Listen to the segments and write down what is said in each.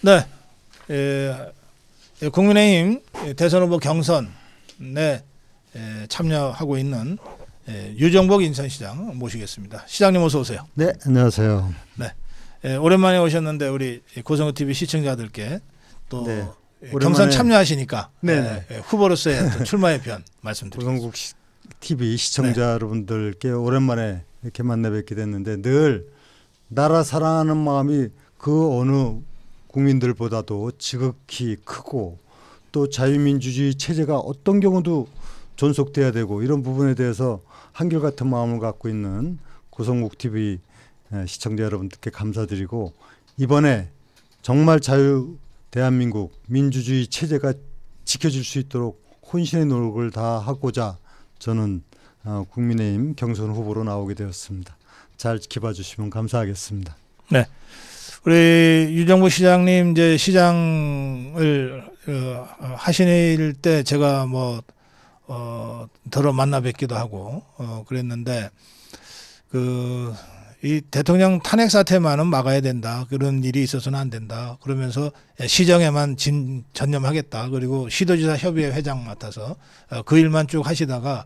네, 국민의힘 대선 후보 경선에 참여하고 있는 유정복 인천시장 모시겠습니다. 시장님 어서 오세요. 네, 안녕하세요. 네, 오랜만에 오셨는데 우리 고성호 TV 시청자들께 또 네, 경선 참여하시니까 네. 후보로서의 또 출마의 변 말씀드리겠습니다. 고성국 TV 시청자 네. 여러분들께 오랜만에 이렇게 만나 뵙게 됐는데 늘 나라 사랑하는 마음이 그 어느 국민들보다도 지극히 크고 또 자유민주주의 체제가 어떤 경우도 존속돼야 되고 이런 부분에 대해서 한결같은 마음을 갖고 있는 고성국 TV 시청자 여러분들께 감사드리고 이번에 정말 대한민국 민주주의 체제가 지켜질 수 있도록 혼신의 노력을 다하고자 저는 국민의힘 경선 후보로 나오게 되었습니다. 잘 지켜봐 주시면 감사하겠습니다. 네, 우리 유정복 시장님 이제 시장을 하실 때 제가 더러 만나 뵙기도 하고 그랬는데 이 대통령 탄핵 사태만은 막아야 된다. 그런 일이 있어서는 안 된다. 그러면서 시정에만 전념하겠다. 그리고 시도지사 협의회 회장 맡아서 그 일만 쭉 하시다가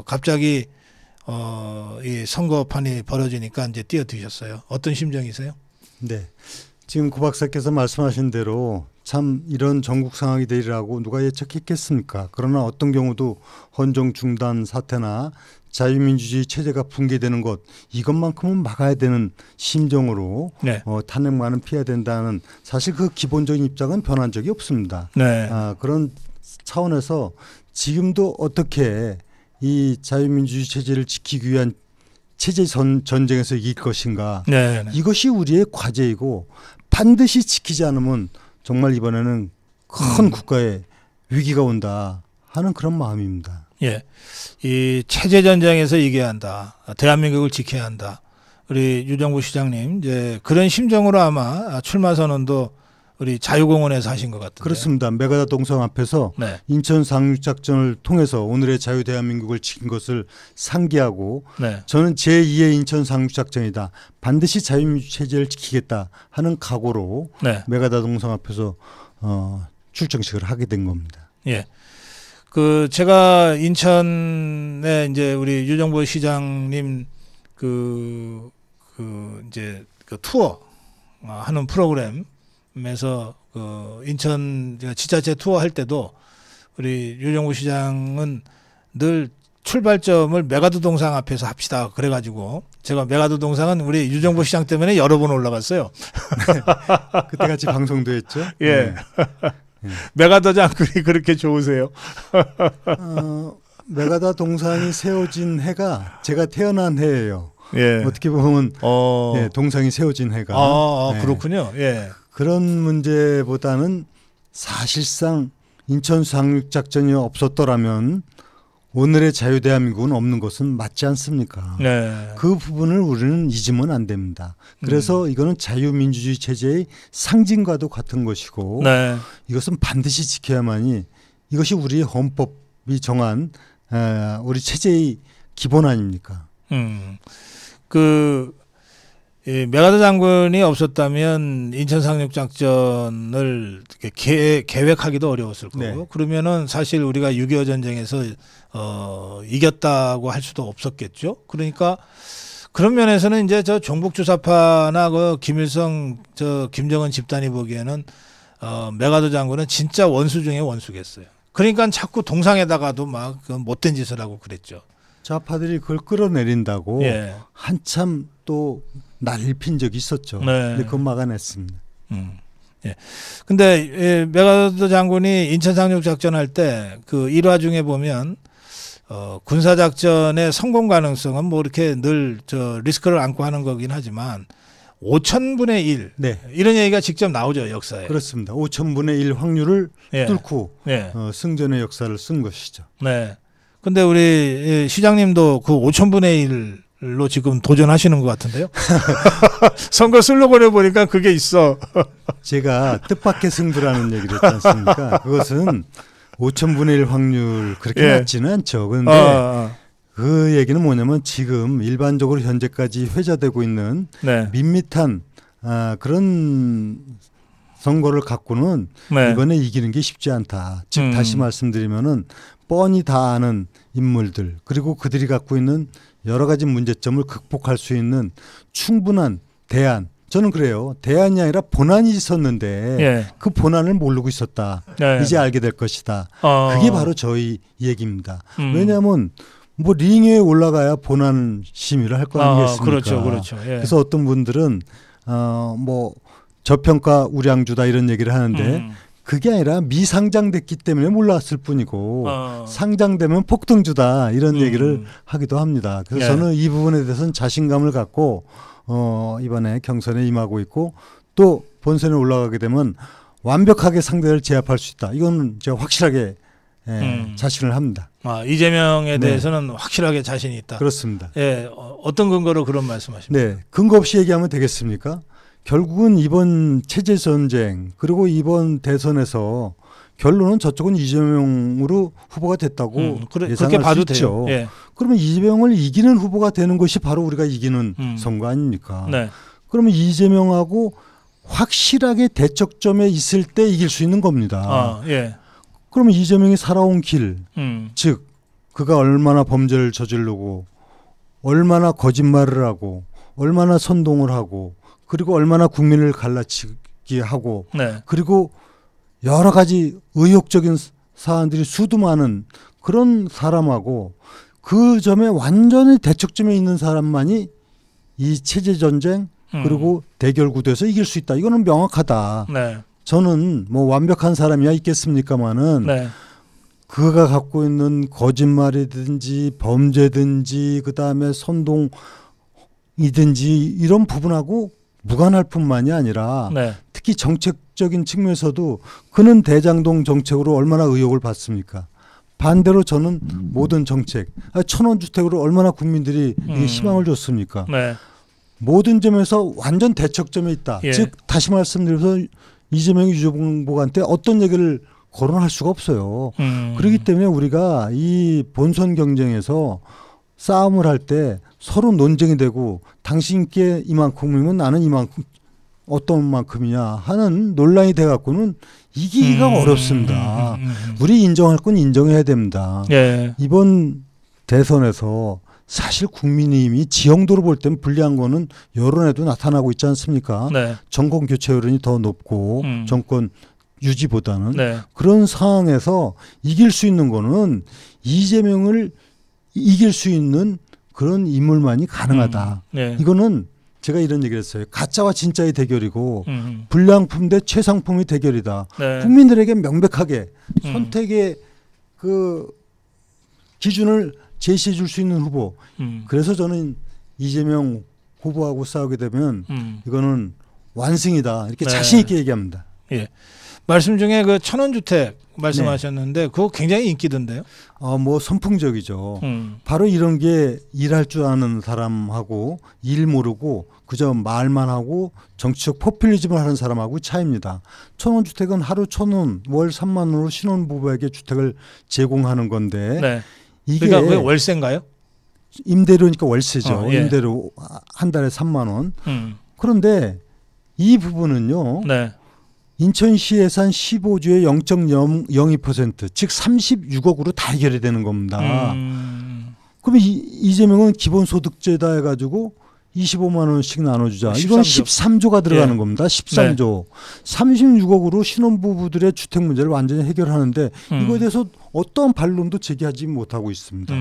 갑자기 이 선거판이 벌어지니까 이제 뛰어드셨어요. 어떤 심정이세요? 네, 지금 고 박사께서 말씀하신 대로 참 이런 전국 상황이 되리라고 누가 예측했겠습니까? 그러나 어떤 경우도 헌정 중단 사태나 자유민주주의 체제가 붕괴되는 것 이것만큼은 막아야 되는 심정으로 네. 탄핵만은 피해야 된다는 사실 그 기본적인 입장은 변한 적이 없습니다. 네. 그런 차원에서 지금도 어떻게 이 자유민주주의 체제를 지키기 위한 체제 전쟁에서 이길 것인가. 네. 이것이 우리의 과제이고 반드시 지키지 않으면 정말 이번에는 큰 국가의 위기가 온다 하는 그런 마음입니다. 예, 이 체제 전쟁에서 이겨야 한다. 대한민국을 지켜야 한다. 우리 유정복 시장님 이제 그런 심정으로 아마 출마 선언도 우리 자유공원에서 하신 것 같은데. 그렇습니다. 메가다 동상 앞에서 네. 인천 상륙작전을 통해서 오늘의 자유 대한민국을 지킨 것을 상기하고 네. 저는 제2의 인천 상륙작전이다. 반드시 자유민주 체제를 지키겠다 하는 각오로 네. 메가다 동상 앞에서 출정식을 하게 된 겁니다. 예. 제가 인천에 이제 우리 유정복 시장님 이제 투어 하는 프로그램에서 인천 지자체 투어 할 때도 우리 유정복 시장은 늘 출발점을 메가드 동상 앞에서 합시다. 그래가지고 제가 메가드 동상은 우리 유정복 시장 때문에 여러 번 올라갔어요. 그때 같이 방송도 했죠. 예. 메가더 장군이 그렇게 좋으세요? 메가다 동상이 세워진 해가 제가 태어난 해예요. 예. 어떻게 보면 예, 동상이 세워진 해가. 예. 그렇군요. 예. 그런 문제보다는 사실상 인천 상륙작전이 없었더라면 오늘의 자유대한민국은 없는 것은 맞지 않습니까? 네. 그 부분을 우리는 잊으면 안 됩니다. 그래서 이거는 자유민주주의 체제의 상징과도 같은 것이고 네. 이것은 반드시 지켜야만이 이것이 우리의 헌법이 정한 우리 체제의 기본 아닙니까? 이 메가더 장군이 없었다면 인천 상륙작전을 계획하기도 어려웠을 거고 네. 그러면은 사실 우리가 6.25 전쟁에서 이겼다고 할 수도 없었겠죠. 그러니까 그런 면에서는 이제 저 종북주사파나 김일성 김정은 집단이 보기에는 메가더 장군은 진짜 원수 중에 원수겠어요. 그러니까 자꾸 동상에다가도 막 못된 짓을 하고 그랬죠. 좌파들이 그걸 끌어내린다고 예. 한참 또 난리를 핀 적이 있었죠. 네. 근데 그건 막아냈습니다. 예. 근데 메가더 장군이 인천 상륙 작전할 때 그 일화 중에 보면 군사 작전의 성공 가능성은 이렇게 늘 리스크를 안고 하는 거긴 하지만 5,000분의 1 네. 이런 얘기가 직접 나오죠 역사에. 그렇습니다. 5,000분의 1 확률을 예. 뚫고 예. 승전의 역사를 쓴 것이죠. 네. 근데 우리 시장님도 그 5,000분의 1로 지금 도전하시는 것 같은데요. 선거 슬로건에 보니까 그게 있어. 제가 뜻밖의 승부라는 얘기를 했지 않습니까? 그것은 5,000분의 1 확률 그렇게 예. 낮지는 않죠. 그런데 그 얘기는 뭐냐면 지금 일반적으로 현재까지 회자되고 있는 네. 밋밋한 그런 선거를 갖고는 네. 이번에 이기는 게 쉽지 않다. 즉 다시 말씀드리면은 뻔히 다 아는 인물들 그리고 그들이 갖고 있는 여러 가지 문제점을 극복할 수 있는 충분한 대안. 저는 그래요. 대안이 아니라 본안이 있었는데 예. 그 본안을 모르고 있었다. 네. 이제 알게 될 것이다. 그게 바로 저희 얘기입니다. 왜냐하면 뭐 링에 올라가야 본안 심의를 할 거 아니겠습니까? 그렇죠, 그렇죠. 예. 그래서 어떤 분들은 뭐 저평가 우량주다 이런 얘기를 하는데 그게 아니라 미상장됐기 때문에 몰랐을 뿐이고 상장되면 폭등주다 이런 얘기를 하기도 합니다. 그래서 예. 저는 이 부분에 대해서는 자신감을 갖고 이번에 경선에 임하고 있고 또 본선에 올라가게 되면 완벽하게 상대를 제압할 수 있다. 이건 제가 확실하게 자신을 합니다. 이재명에 대해서는 확실하게 자신이 있다. 그렇습니다. 예, 어떤 근거로 그런 말씀하십니까? 네, 근거 없이 얘기하면 되겠습니까? 결국은 이번 체제 전쟁 그리고 이번 대선에서 결론은 저쪽은 이재명으로 후보가 됐다고 그렇게 봐도 돼요. 예. 그러면 이재명을 이기는 후보가 되는 것이 바로 우리가 이기는 선거 아닙니까? 네. 그러면 이재명하고 확실하게 대척점에 있을 때 이길 수 있는 겁니다. 예. 그러면 이재명이 살아온 길, 즉 그가 얼마나 범죄를 저지르고 얼마나 거짓말을 하고 얼마나 선동을 하고 그리고 얼마나 국민을 갈라치게 하고 네. 그리고 여러 가지 의욕적인 사안들이 수도 많은 그런 사람하고 그 점에 완전히 대척점에 있는 사람만이 이 체제 전쟁 그리고 대결 구도에서 이길 수 있다. 이거는 명확하다. 네. 저는 뭐 완벽한 사람이야 있겠습니까마는 네. 그가 갖고 있는 거짓말이든지 범죄든지 그다음에 선동이든지 이런 부분하고 무관할 뿐만이 아니라 네. 특히 정책적인 측면에서도 그는 대장동 정책으로 얼마나 의혹을 받습니까? 반대로 저는 모든 정책, 1,000원 주택으로 얼마나 국민들이 희망을 줬습니까? 네. 모든 점에서 완전 대척점에 있다. 예. 즉 다시 말씀드려서 이재명이 유족한테 어떤 얘기를 거론할 수가 없어요. 그렇기 때문에 우리가 이 본선 경쟁에서 싸움을 할 때 서로 논쟁이 되고 당신께 이만큼이면 나는 이만큼 어떤 만큼이냐 하는 논란이 돼갖고는 이기기가 어렵습니다. 우리 인정할 건 인정해야 됩니다. 예. 이번 대선에서 사실 국민의힘이 지형도로 볼 때는 불리한 거는 여론에도 나타나고 있지 않습니까? 네. 정권 교체 여론이 더 높고 정권 유지보다는 네. 그런 상황에서 이길 수 있는 거는 이재명을 이길 수 있는 그런 인물만이 가능하다. 네. 이거는 제가 이런 얘기를 했어요. 가짜와 진짜의 대결이고 불량품 대 최상품의 대결이다. 네. 국민들에게 명백하게 선택의 그 기준을 제시해 줄 수 있는 후보. 그래서 저는 이재명 후보하고 싸우게 되면 이거는 완승이다. 이렇게 네. 자신 있게 얘기합니다. 예. 말씀 중에 그 1,000원 주택 말씀하셨는데 그거 굉장히 인기던데요. 뭐 선풍적이죠. 바로 이런 게 일할 줄 아는 사람하고 일 모르고 그저 말만 하고 정치적 포퓰리즘을 하는 사람하고 차이입니다. 1,000원 주택은 하루 1,000원, 월 3만 원으로 신혼부부에게 주택을 제공하는 건데 네. 이게 그러니까 왜 월세인가요? 임대료니까 월세죠. 예. 임대료 한 달에 3만 원. 그런데 이 부분은요. 네. 인천시 예산 15조의 0.02%, 즉 36억으로 다 해결이 되는 겁니다. 그러면 이재명은 기본소득제다 해가지고 25만 원씩 나눠주자. 이건 13조가 들어가는 예. 겁니다. 13조. 네. 36억으로 신혼부부들의 주택 문제를 완전히 해결하는데 이거에 대해서 어떠한 반론도 제기하지 못하고 있습니다.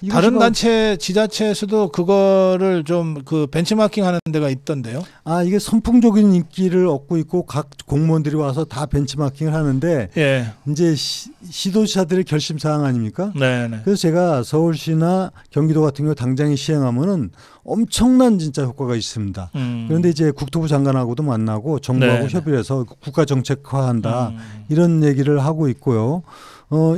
다른 단체 지자체에서도 그거를 좀 그 벤치마킹하는 데가 있던데요. 이게 선풍적인 인기를 얻고 있고 각 공무원들이 와서 다 벤치마킹을 하는데 예. 이제 시도지사들의 결심 사항 아닙니까? 네네. 그래서 제가 서울시나 경기도 같은 경우 당장에 시행하면은 엄청난 진짜 효과가 있습니다. 그런데 이제 국토부 장관하고도 만나고 정부하고 협의를 해서 국가 정책화한다 이런 얘기를 하고 있고요.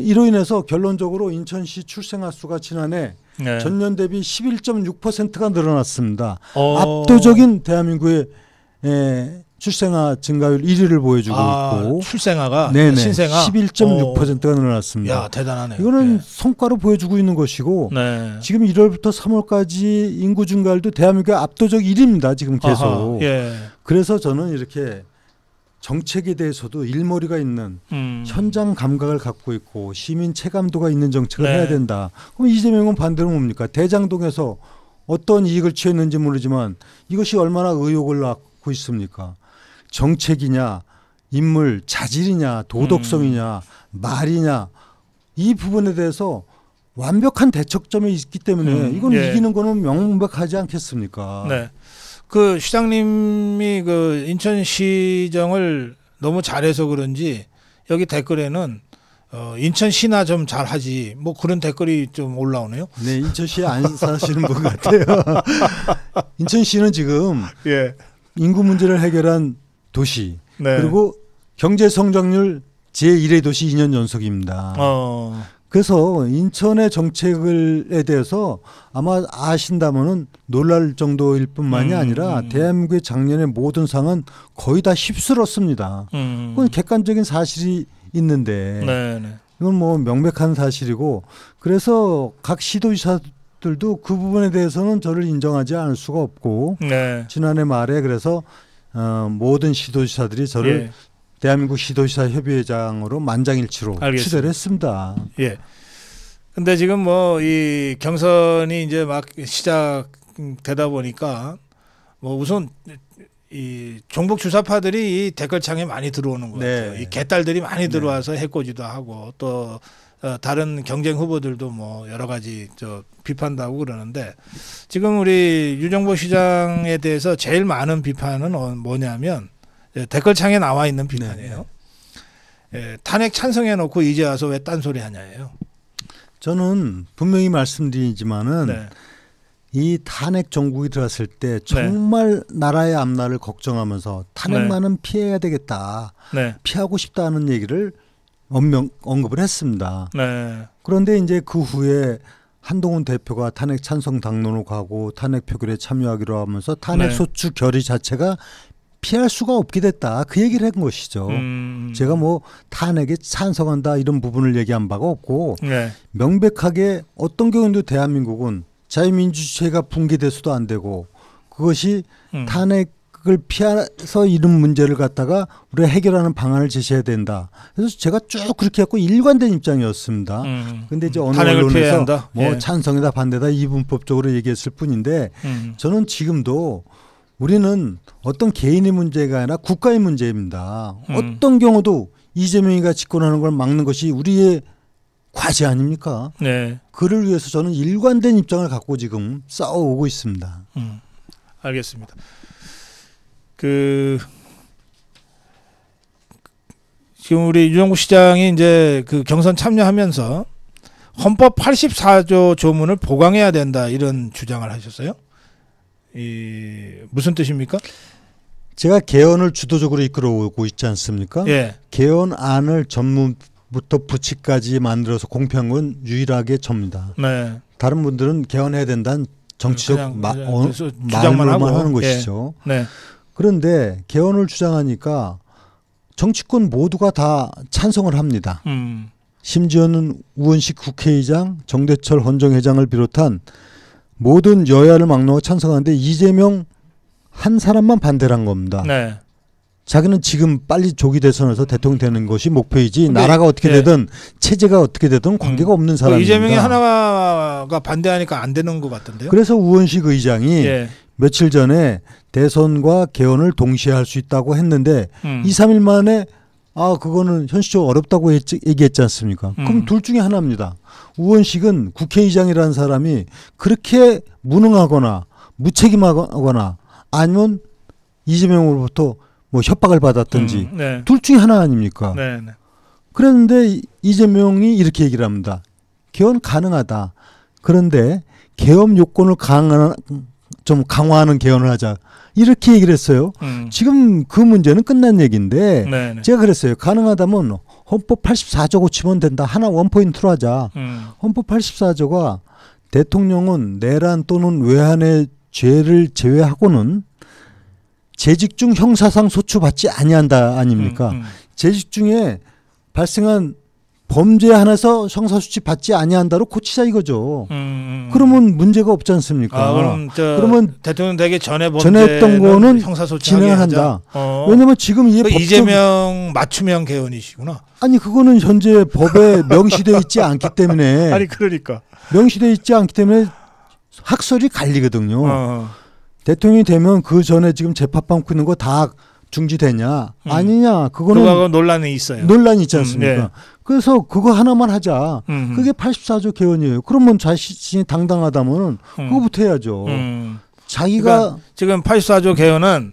이로 인해서 결론적으로 인천시 출생아 수가 지난해 네. 전년 대비 11.6%가 늘어났습니다. 압도적인 대한민국의 출생아 증가율 1위를 보여주고 있고 출생아가 네네, 신생아 11.6%가 늘어났습니다. 야, 대단하네요. 이거는 네. 성과로 보여주고 있는 것이고 네. 지금 1월부터 3월까지 인구 증가율도 대한민국의 압도적 1위입니다. 지금 계속. 예. 그래서 저는 이렇게 정책에 대해서도 일머리가 있는 현장 감각을 갖고 있고 시민 체감도가 있는 정책을 네. 해야 된다. 그럼 이재명은 반대로 뭡니까? 대장동에서 어떤 이익을 취했는지 모르지만 이것이 얼마나 의혹을 낳고 있습니까? 정책이냐, 인물 자질이냐, 도덕성이냐, 말이냐 이 부분에 대해서 완벽한 대척점이 있기 때문에 이건 예. 이기는 거는 명백하지 않겠습니까? 네. 그 시장님이 그 인천시정을 너무 잘해서 그런지 여기 댓글에는 인천시나 좀 잘하지 뭐 그런 댓글이 좀 올라오네요. 네, 인천시에 안 사시는 분 같아요. 인천시는 지금 예. 인구 문제를 해결한 도시 네. 그리고 경제 성장률 제1의 도시 2년 연속입니다. 그래서 인천의 정책에 대해서 아마 아신다면은 놀랄 정도일 뿐만이 아니라 대한민국의 작년의 모든 상은 거의 다 휩쓸었습니다. 그건 객관적인 사실이 있는데 네. 이건 뭐 명백한 사실이고 그래서 각 시도지사들도 그 부분에 대해서는 저를 인정하지 않을 수가 없고 네. 지난해 말에 그래서 모든 시도지사들이 저를 예. 대한민국 시도지사 협의회장으로 만장일치로 알겠습니다. 추대를 했습니다. 예. 근데 지금 뭐 이 경선이 이제 막 시작되다 보니까 뭐 우선 이 종북 주사파들이 이 댓글창에 많이 들어오는 것 같아요. 네. 이 개딸들이 많이 들어와서 해코지도 하고 또 다른 경쟁 후보들도 뭐 여러 가지 비판도 하고 그러는데 지금 우리 유정보 시장에 대해서 제일 많은 비판은 뭐냐면 댓글창에 나와 있는 비판이에요. 예, 탄핵 찬성해 놓고 이제 와서 왜 딴소리 하냐예요. 저는 분명히 말씀드리지만은 네. 이 탄핵 정국이 들어왔을 때 정말 나라의 앞날을 걱정하면서 탄핵만은 피해야 되겠다. 네. 피하고 싶다는 얘기를 언급을 했습니다. 네. 그런데 이제 그 후에 한동훈 대표가 탄핵 찬성 당론으로 가고 탄핵 표결에 참여하기로 하면서 탄핵 네. 소추 결의 자체가 피할 수가 없게 됐다. 그 얘기를 한 것이죠. 제가 뭐 탄핵에 찬성한다 이런 부분을 얘기한 바가 없고 네. 명백하게 어떤 경우에도 대한민국은 자유민주주의가 붕괴돼서도 안 되고 그것이 탄핵을 피해서 이런 문제를 갖다가 우리가 해결하는 방안을 제시해야 된다. 그래서 제가 쭉 그렇게 했고 일관된 입장이었습니다. 그런데 이제 어느 언론에서 뭐 예. 찬성이다 반대다 이분법적으로 얘기했을 뿐인데 저는 지금도 우리는 어떤 개인의 문제가 아니라 국가의 문제입니다. 어떤 경우도 이재명이가 집권하는 걸 막는 것이 우리의 과제 아닙니까? 네. 그를 위해서 저는 일관된 입장을 갖고 지금 싸워오고 있습니다. 알겠습니다. 지금 우리 유정국 시장이 이제 그 경선 참여하면서 헌법 84조 조문을 보강해야 된다 이런 주장을 하셨어요. 무슨 뜻입니까? 제가 개헌을 주도적으로 이끌어오고 있지 않습니까? 예. 개헌안을 전문부터 부치까지 만들어서 공표한 건 유일하게 접니다. 네. 다른 분들은 개헌해야 된다는 정치적 주장만 말로만 하고 하는 것이죠. 예. 네. 그런데 개헌을 주장하니까 정치권 모두가 다 찬성을 합니다. 심지어는 우원식 국회의장, 정대철 헌정회장을 비롯한 모든 여야를 막론하고 찬성하는데 이재명 한 사람만 반대를 한 겁니다. 네. 자기는 지금 빨리 조기 대선에서 대통령 되는 것이 목표이지 나라가 어떻게 되든 체제가 어떻게 되든 관계가 없는 사람입니다. 이재명이 하나가 반대하니까 안 되는 것 같던데요. 그래서 우원식 의장이 예. 며칠 전에 대선과 개헌을 동시에 할 수 있다고 했는데 2, 3일 만에 그거는 현실적으로 어렵다고 얘기했지 않습니까? 그럼 둘 중에 하나입니다. 우원식은 국회의장이라는 사람이 그렇게 무능하거나 무책임하거나 아니면 이재명으로부터 뭐 협박을 받았든지 네. 둘 중에 하나 아닙니까? 네. 그런데 이재명이 이렇게 얘기를 합니다. 개헌 가능하다. 그런데 개헌 요건을 좀 강화하는 개헌을 하자. 이렇게 얘기를 했어요. 지금 그 문제는 끝난 얘기인데 네네. 제가 그랬어요. 가능하다면 헌법 84조 고치면 된다. 하나 원포인트로 하자. 헌법 84조가 대통령은 내란 또는 외환의 죄를 제외하고는 재직 중 형사상 소추받지 아니한다 아닙니까? 재직 중에 발생한 범죄 하나서 형사수치 받지 아니한다로 고치자 이거죠. 그러면 문제가 없지 않습니까? 그러면 대통령 되기 전에 했던 거는 형사소치하게 진행한다. 하자. 왜냐하면 지금 이 법정 이재명 맞춤형 개헌이시구나. 아니 그거는 현재 법에 명시되어 있지 않기 때문에 아니 그러니까 명시되어 있지 않기 때문에 학설이 갈리거든요. 대통령이 되면 그 전에 지금 재판 받고 있는 거 다 중지되냐 아니냐 그거는 논란이 있어요. 논란이 있지 않습니까? 네. 그래서 그거 하나만 하자. 그게 84조 개헌이에요. 그러면 자신이 당당하다면 그거부터 해야죠. 자기가 그러니까 지금 84조 개헌은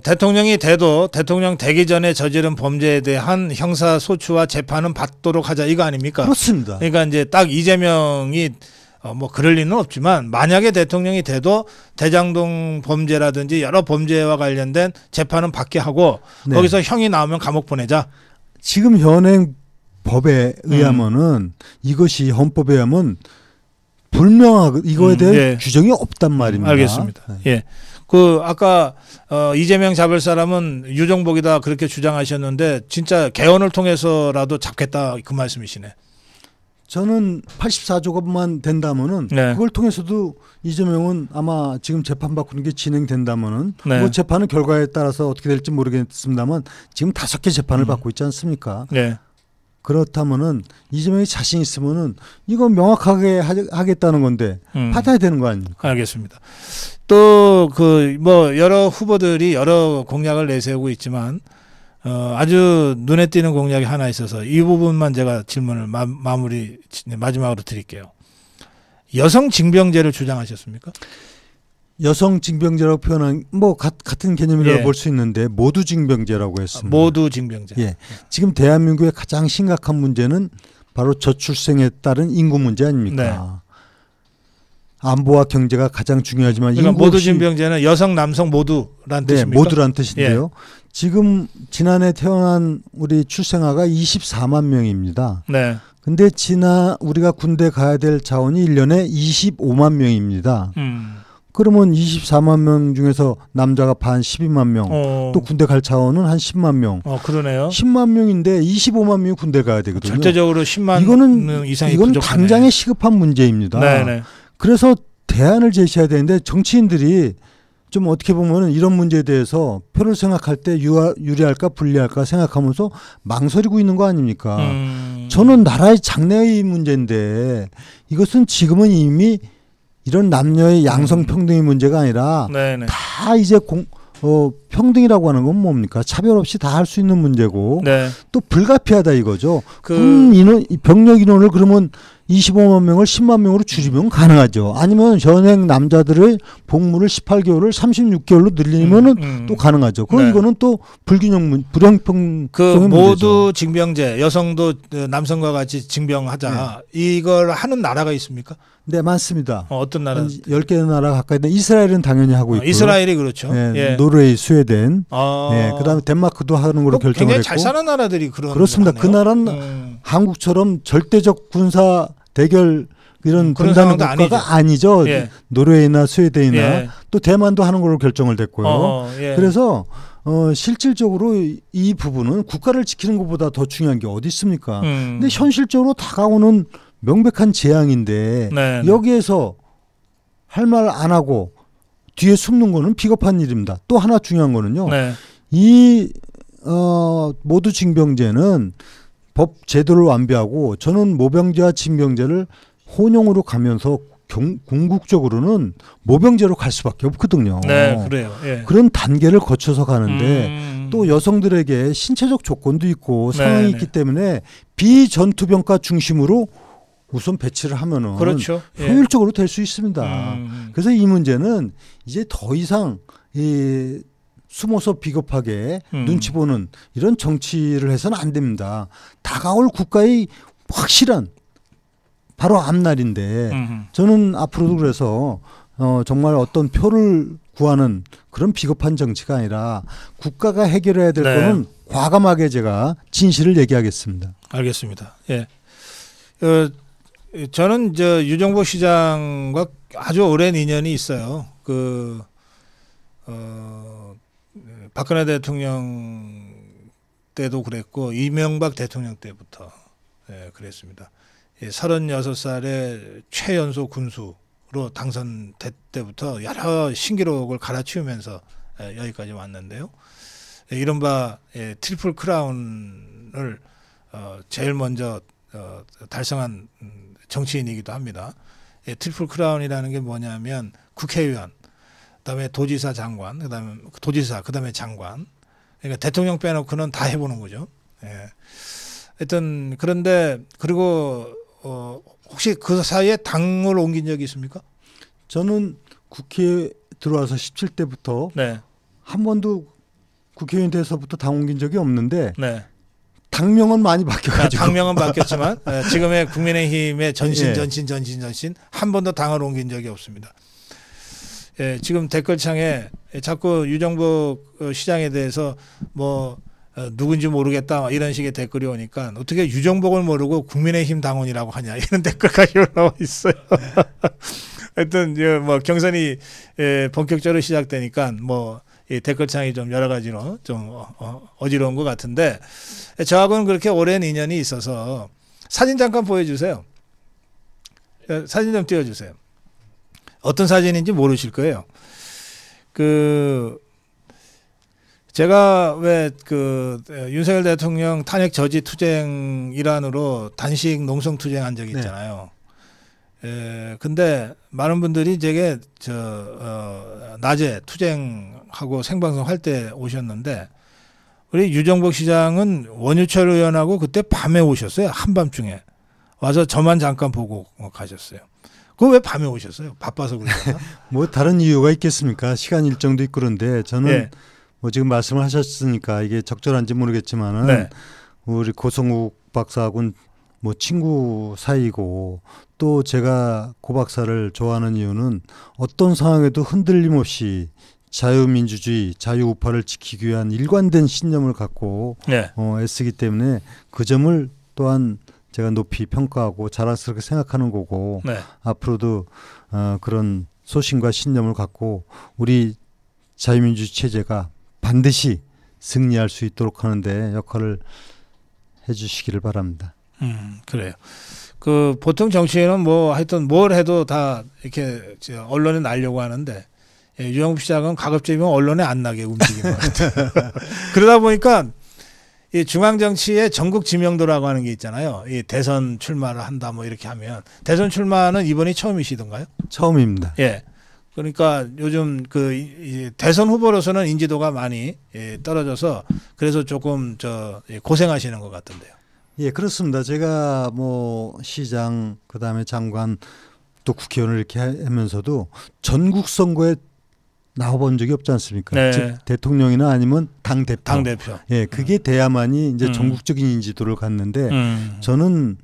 대통령이 돼도 대통령 되기 전에 저지른 범죄에 대한 형사 소추와 재판은 받도록 하자 이거 아닙니까? 그렇습니다. 그러니까 이제 딱 이재명이 뭐 그럴 리는 없지만 만약에 대통령이 돼도 대장동 범죄라든지 여러 범죄와 관련된 재판은 받게 하고 네. 거기서 형이 나오면 감옥 보내자. 지금 현행 법에 의하면은 이것이 헌법에 의하면 불명하고 이거에 대한 예. 규정이 없단 말입니다. 알겠습니다. 네. 예. 아까 이재명 잡을 사람은 유정복이다 그렇게 주장하셨는데 진짜 개헌을 통해서라도 잡겠다 그 말씀이시네. 저는 84조가만 된다면은 네. 그걸 통해서도 이재명은 아마 지금 재판 받고 있는 게 진행된다면은 네. 뭐 재판은 결과에 따라서 어떻게 될지 모르겠습니다만 지금 5개 재판을 받고 있지 않습니까? 네. 그렇다면은 이재명이 자신 있으면은 이거 명확하게 하겠다는 건데 받아야 되는 거 아닙니까? 알겠습니다. 또 뭐 여러 후보들이 여러 공약을 내세우고 있지만 아주 눈에 띄는 공약이 하나 있어서 이 부분만 제가 질문을 마지막으로 드릴게요. 여성 징병제를 주장하셨습니까? 여성 징병제라고 표현한 뭐 같은 개념이라고 예. 볼 수 있는데 모두 징병제라고 했습니다. 모두 징병제. 예. 지금 대한민국의 가장 심각한 문제는 바로 저출생에 따른 인구 문제 아닙니까? 네. 안보와 경제가 가장 중요하지만 그러니까 인구 모두 없이 징병제는 여성, 남성 모두란 네, 뜻입니까? 모두란 뜻인데요. 지금 지난해 태어난 우리 출생아가 24만 명입니다. 네. 근데 우리가 군대 가야 될 자원이 1년에 25만 명입니다. 그러면 24만 명 중에서 남자가 반 12만 명, 또 군대 갈 자원은 한 10만 명. 그러네요. 10만 명인데 25만 명이 군대 가야 되거든요. 절대적으로 10만 명 이상이 이건 부족하네. 당장의 시급한 문제입니다. 네네. 그래서 대안을 제시해야 되는데 정치인들이 좀 어떻게 보면 이런 문제에 대해서 표를 생각할 때 유리할까 불리할까 생각하면서 망설이고 있는 거 아닙니까? 저는 나라의 장래의 문제인데 이것은 지금은 이미 이런 남녀의 양성 평등의 문제가 아니라 네네. 다 이제 평등이라고 하는 건 뭡니까? 차별 없이 다 할 수 있는 문제고 네. 또 불가피하다 이거죠. 군 인원, 병력 인원을 그러면 25만 명을 10만 명으로 줄이면 가능하죠. 아니면 현행 남자들의 복무를 18개월을 36개월로 늘리면은 또 가능하죠. 그럼 네. 이거는 또 불형평 모두 징병제, 여성도 남성과 같이 징병하자. 네. 이걸 하는 나라가 있습니까? 네, 많습니다. 어떤 나라? 10개 나라 가까이 있는데 이스라엘은 당연히 하고 있고요. 이스라엘이 그렇죠. 네, 예. 노르웨이, 스웨덴. 네, 그다음에 덴마크도 하는 걸로 결정을 굉장히 했고. 잘 사는 나라들이 그렇습니다. 그 나라는 한국처럼 절대적 군사 대결 이런 분단 국가가 아니죠. 예. 노르웨이나 스웨덴이나 예. 또 대만도 하는 걸로 결정을 됐고요. 예. 그래서 실질적으로 이 부분은 국가를 지키는 것보다 더 중요한 게 어디 있습니까? 근데 현실적으로 다가오는 명백한 재앙인데 네. 여기에서 할 말 안 하고 뒤에 숨는 거는 비겁한 일입니다. 또 하나 중요한 거는요. 네. 이 모두 징병제는 법 제도를 완비하고 저는 모병제와 징병제를 혼용으로 가면서 궁극적으로는 모병제로 갈 수밖에 없거든요. 네, 그래요. 예. 그런 단계를 거쳐서 가는데 또 여성들에게 신체적 조건도 있고 상황이 있기 때문에 비전투병과 중심으로 우선 배치를 하면은 그렇죠. 예. 효율적으로 될 수 있습니다. 그래서 이 문제는 이제 더 이상 숨어서 비겁하게 눈치 보는 이런 정치를 해서는 안 됩니다. 다가올 국가의 확실한 바로 앞날인데 저는 앞으로도 그래서 정말 어떤 표를 구하는 그런 비겁한 정치가 아니라 국가가 해결해야 될 거는 과감하게 제가 진실을 얘기하겠습니다. 알겠습니다. 예. 저는 유정복 시장과 아주 오랜 인연이 있어요. 박근혜 대통령 때도 그랬고 이명박 대통령 때부터 그랬습니다. 36살의 최연소 군수로 당선될 때부터 여러 신기록을 갈아치우면서 여기까지 왔는데요. 이른바 트리플 크라운을 제일 먼저 달성한 정치인이기도 합니다. 트리플 크라운이라는 게 뭐냐면 국회의원, 그다음에 도지사 장관, 그다음에 도지사, 그다음에 장관. 그러니까 대통령 빼놓고는 다 해보는 거죠. 하여튼 그런데 그리고 혹시 그 사이에 당을 옮긴 적이 있습니까? 저는 국회에 들어와서 17대부터 네. 한 번도 국회의원 돼서부터 당 옮긴 적이 없는데 네. 당명은 많이 바뀌어가지고 당명은 바뀌었지만 지금의 국민의힘의 전신 예. 전신 한 번도 당을 옮긴 적이 없습니다. 지금 댓글창에 자꾸 유정복 시장에 대해서 뭐 누군지 모르겠다 이런 식의 댓글이 오니까 어떻게 유정복을 모르고 국민의힘 당원이라고 하냐 이런 댓글까지 올라와 있어요. 하여튼 뭐 경선이 본격적으로 시작되니까 뭐 이 댓글창이 좀 여러 가지로 좀 어지러운 것 같은데 저하고는 그렇게 오랜 인연이 있어서 사진 잠깐 보여주세요. 사진 좀 띄워주세요. 어떤 사진인지 모르실 거예요. 제가 왜 윤석열 대통령 탄핵 저지 투쟁 일환으로 단식 농성 투쟁한 적이 있잖아요. 근데 많은 분들이 제게 낮에 투쟁하고 생방송 할 때 오셨는데 우리 유정복 시장은 원유철 의원하고 그때 밤에 오셨어요. 한밤중에 와서 저만 잠깐 보고 가셨어요. 그거 왜 밤에 오셨어요? 바빠서 그러셨나? 뭐 다른 이유가 있겠습니까? 시간 일정도 있고 그런데 저는 뭐 지금 말씀을 하셨으니까 이게 적절한지 모르겠지만은 우리 고성욱 박사하고는 뭐 친구 사이고 또 제가 고 박사를 좋아하는 이유는 어떤 상황에도 흔들림 없이 자유민주주의, 자유우파를 지키기 위한 일관된 신념을 갖고 애쓰기 때문에 그 점을 또한 제가 높이 평가하고 자랑스럽게 생각하는 거고 앞으로도 그런 소신과 신념을 갖고 우리 자유민주 체제가 반드시 승리할 수 있도록 하는데 역할을 해주시기를 바랍니다. 그래요. 보통 정치인은 뭐 하여튼 뭘 해도 다 이렇게 언론에 나려고 하는데 유정복 시장은 가급적이면 언론에 안 나게 움직이는 것 같아요. 그러다 보니까 이 중앙 정치의 전국 지명도라고 하는 게 있잖아요. 이 대선 출마를 한다 뭐 이렇게 하면 대선 출마는 이번이 처음이시던가요? 처음입니다. 그러니까 요즘 대선 후보로서는 인지도가 많이 떨어져서 그래서 조금 고생하시는 것 같은데요. 그렇습니다. 제가 뭐 시장 그다음에 장관 또 국회의원을 이렇게 하면서도 전국 선거에 나와본 적이 없지 않습니까? 즉 대통령이나 아니면 당대표. 그게 돼야만이 이제 전국적인 인지도를 갖는데 저는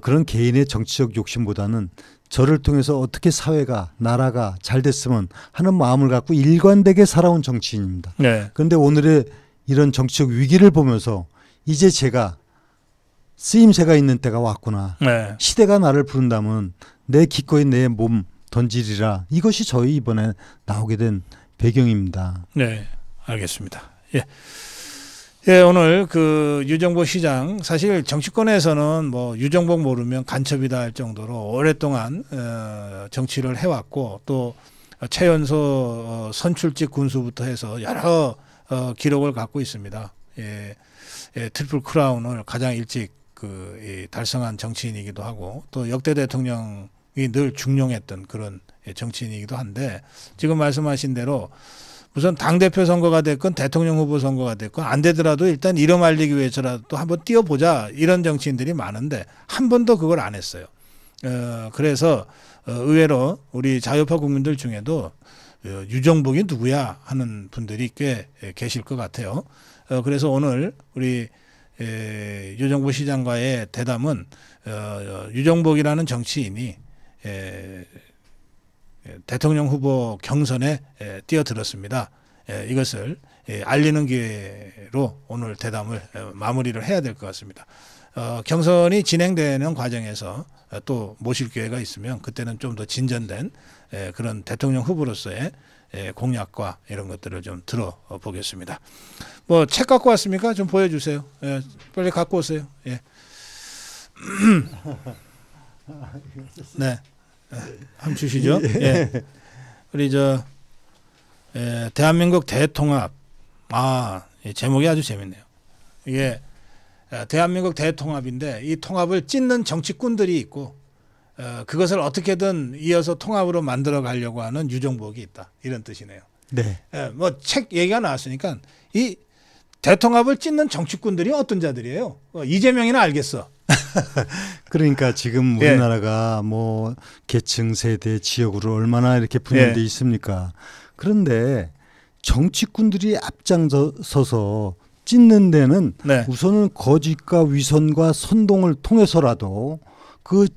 그런 개인의 정치적 욕심보다는 저를 통해서 어떻게 사회가 나라가 잘 됐으면 하는 마음을 갖고 일관되게 살아온 정치인입니다. 그런데 오늘의 이런 정치적 위기를 보면서 이제 제가 쓰임새가 있는 때가 왔구나. 시대가 나를 부른다면 내 기꺼이 내 몸 던지리라. 이것이 저희 이번에 나오게 된 배경입니다. 네, 알겠습니다. 오늘 유정복 시장 사실 정치권에서는 뭐 유정복 모르면 간첩이다 할 정도로 오랫동안 정치를 해왔고 또 최연소 선출직 군수부터 해서 여러 기록을 갖고 있습니다. 트리플 크라운을 가장 일찍 달성한 정치인이기도 하고 또 역대 대통령이 늘 중용했던 그런 정치인이기도 한데 지금 말씀하신 대로 무슨 당대표 선거가 됐건 대통령 후보 선거가 됐건 안 되더라도 일단 이름 알리기 위해서라도 한번 뛰어보자 이런 정치인들이 많은데 한 번도 그걸 안 했어요. 그래서 의외로 우리 자유파 국민들 중에도 유정복이 누구야 하는 분들이 꽤 계실 것 같아요. 그래서 오늘 우리 유정복 시장과의 대담은 유정복이라는 정치인이 대통령 후보 경선에 뛰어들었습니다. 이것을 알리는 기회로 오늘 대담을 마무리를 해야 될 것 같습니다. 경선이 진행되는 과정에서 또 모실 기회가 있으면 그때는 좀 더 진전된 그런 대통령 후보로서의 공약과 이런 것들을 좀 들어보겠습니다. 뭐 책 갖고 왔습니까? 좀 보여주세요. 예, 빨리 갖고 오세요. 예. 네, 한번 주시죠. 예. 우리 대한민국 대통합. 제목이 아주 재밌네요. 이게 대한민국 대통합인데 이 통합을 찢는 정치꾼들이 있고 그것을 어떻게든 이어서 통합으로 만들어 가려고 하는 유정복이 있다. 이런 뜻이네요. 네. 뭐 책 얘기가 나왔으니까 이 대통합을 찢는 정치꾼들이 어떤 자들이에요? 이재명이나 알겠어. 그러니까 지금 우리나라가 뭐 계층, 세대, 지역으로 얼마나 이렇게 분열돼 있습니까? 그런데 정치꾼들이 앞장서서 찢는 데는 우선은 거짓과 위선과 선동을 통해서라도 그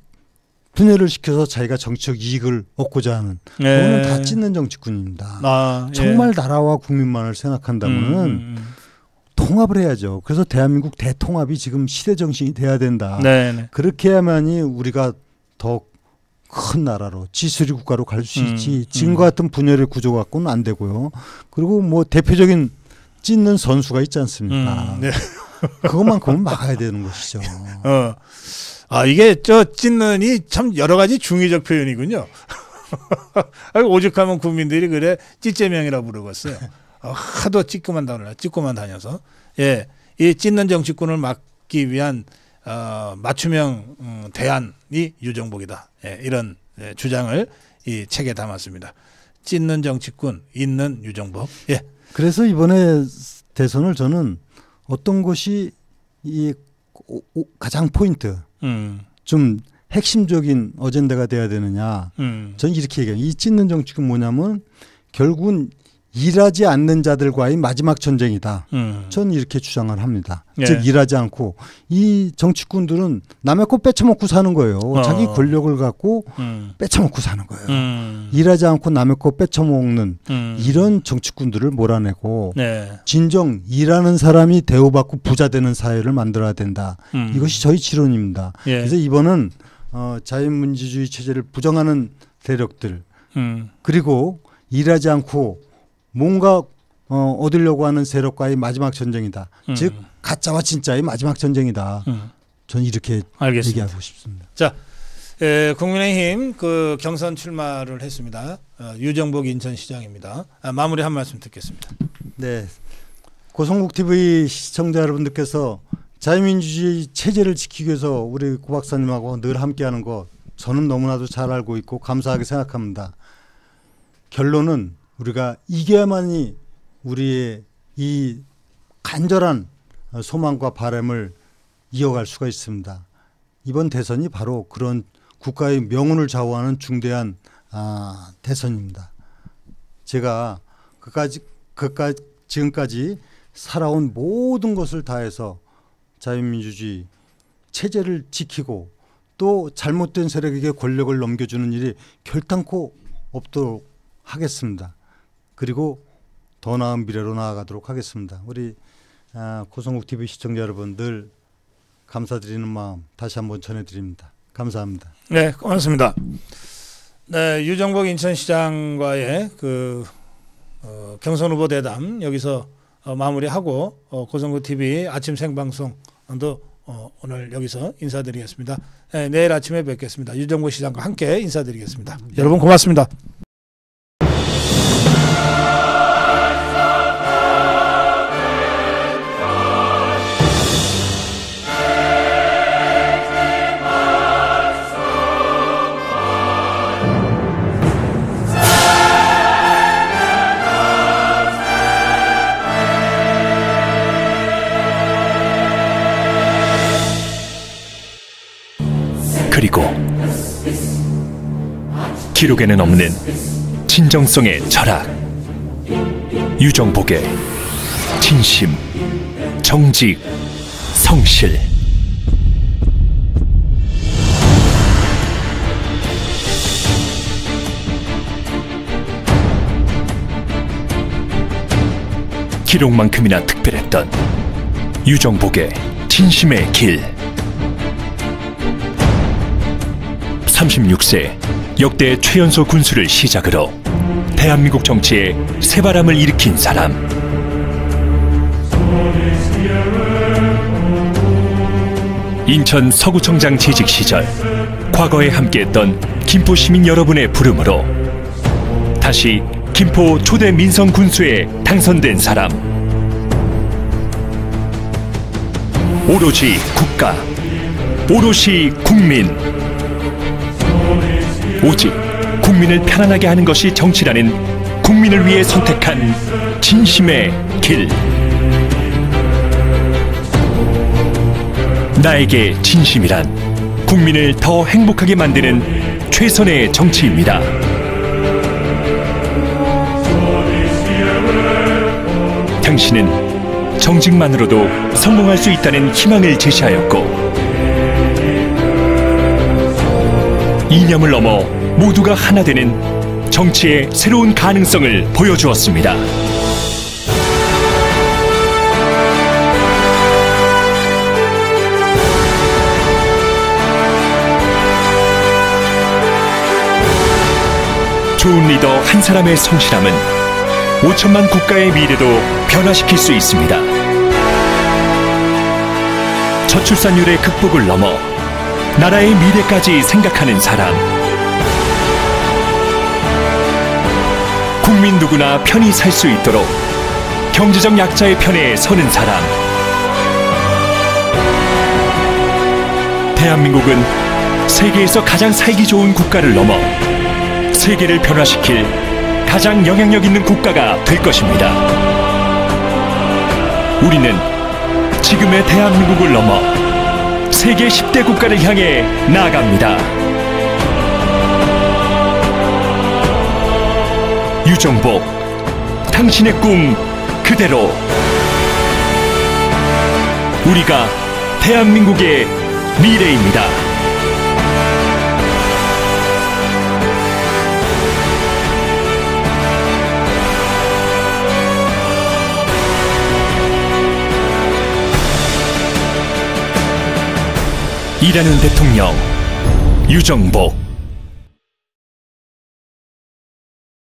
분열을 시켜서 자기가 정치적 이익을 얻고자 하는 그거는 다 찢는 정치꾼입니다. 정말 나라와 국민만을 생각한다면은 통합을 해야죠. 그래서 대한민국 대통합이 지금 시대 정신이 돼야 된다. 그렇게 해야만이 우리가 더 큰 나라로 지수리 국가로 갈 수 있지. 지금과 같은 분열의 구조 갖고는 안 되고요. 그리고 뭐 대표적인 찢는 선수가 있지 않습니까? 그것만큼은 막아야 되는 것이죠. 이게 찢는이 참 여러 가지 중의적 표현이군요. 오죽하면 국민들이 그래 찢재명이라 부르겠어요. 하도 찢고만 다녀서 이 찢는 정치꾼을 막기 위한 맞춤형 대안이 유정복이다. 이런 주장을 이 책에 담았습니다. 찢는 정치꾼 있는 유정복. 그래서 이번에 대선을 저는 어떤 것이 이 가장 포인트 좀 핵심적인 어젠다가 돼야 되느냐. 저는 이렇게 얘기해요. 이 찢는 정치꾼 뭐냐면 결국은 일하지 않는 자들과의 마지막 전쟁이다. 저는 이렇게 주장을 합니다. 즉 일하지 않고 이 정치꾼들은 남의 거 뺏쳐먹고 사는 거예요. 자기 권력을 갖고 뺏쳐먹고 사는 거예요. 일하지 않고 남의 거 뺏쳐먹는 이런 정치꾼들을 몰아내고 진정 일하는 사람이 대우받고 부자 되는 사회를 만들어야 된다. 이것이 저희 지론입니다. 그래서 이번은 자유민주주의 체제를 부정하는 세력들 그리고 일하지 않고 뭔가 얻으려고 하는 세력과의 마지막 전쟁이다. 즉 가짜와 진짜의 마지막 전쟁이다. 저는 이렇게 얘기하고 싶습니다. 자, 국민의힘 그 경선 출마를 했습니다. 유정복 인천시장입니다. 마무리 한 말씀 듣겠습니다. 네, 고성국 TV 시청자 여러분들께서 자유민주주의 체제를 지키기 위해서 우리 고 박사님하고 늘 함께하는 거 저는 너무나도 잘 알고 있고 감사하게 생각합니다. 결론은 우리가 이겨야만이 우리의 이 간절한 소망과 바람을 이어갈 수가 있습니다. 이번 대선이 바로 그런 국가의 명운을 좌우하는 중대한 대선입니다. 제가 지금까지 살아온 모든 것을 다해서 자유민주주의 체제를 지키고 또 잘못된 세력에게 권력을 넘겨주는 일이 결단코 없도록 하겠습니다. 그리고 더 나은 미래로 나아가도록 하겠습니다. 우리 고성국 TV 시청자 여러분 늘 감사드리는 마음 다시 한번 전해드립니다. 감사합니다. 네, 고맙습니다. 네, 유정복 인천시장과의 그 경선 후보 대담 여기서 마무리하고 고성국 TV 아침 생방송도 오늘 여기서 인사드리겠습니다. 네, 내일 아침에 뵙겠습니다. 유정복 시장과 함께 인사드리겠습니다. 여러분 고맙습니다. 그리고 기록에는 없는 진정성의 철학, 유정복의 진심, 정직, 성실. 기록만큼이나 특별했던 유정복의 진심의 길. 36세 역대 최연소 군수를 시작으로 대한민국 정치에 새바람을 일으킨 사람. 인천 서구청장 재직 시절 과거에 함께했던 김포 시민 여러분의 부름으로 다시 김포 초대 민선 군수에 당선된 사람. 오로지 국가, 오롯이 국민. 오직 국민을 편안하게 하는 것이 정치라는 국민을 위해 선택한 진심의 길. 나에게 진심이란 국민을 더 행복하게 만드는 최선의 정치입니다. 당신은 정직만으로도 성공할 수 있다는 희망을 제시하였고, 이념을 넘어 모두가 하나 되는 정치의 새로운 가능성을 보여주었습니다. 좋은 리더 한 사람의 성실함은 5천만 국가의 미래도 변화시킬 수 있습니다. 저출산율의 극복을 넘어 나라의 미래까지 생각하는 사람. 국민 누구나 편히 살 수 있도록 경제적 약자의 편에 서는 사람. 대한민국은 세계에서 가장 살기 좋은 국가를 넘어 세계를 변화시킬 가장 영향력 있는 국가가 될 것입니다. 우리는 지금의 대한민국을 넘어 세계 10대 국가를 향해 나아갑니다. 유정복, 당신의 꿈 그대로. 우리가 대한민국의 미래입니다. 일하는 대통령 유정복.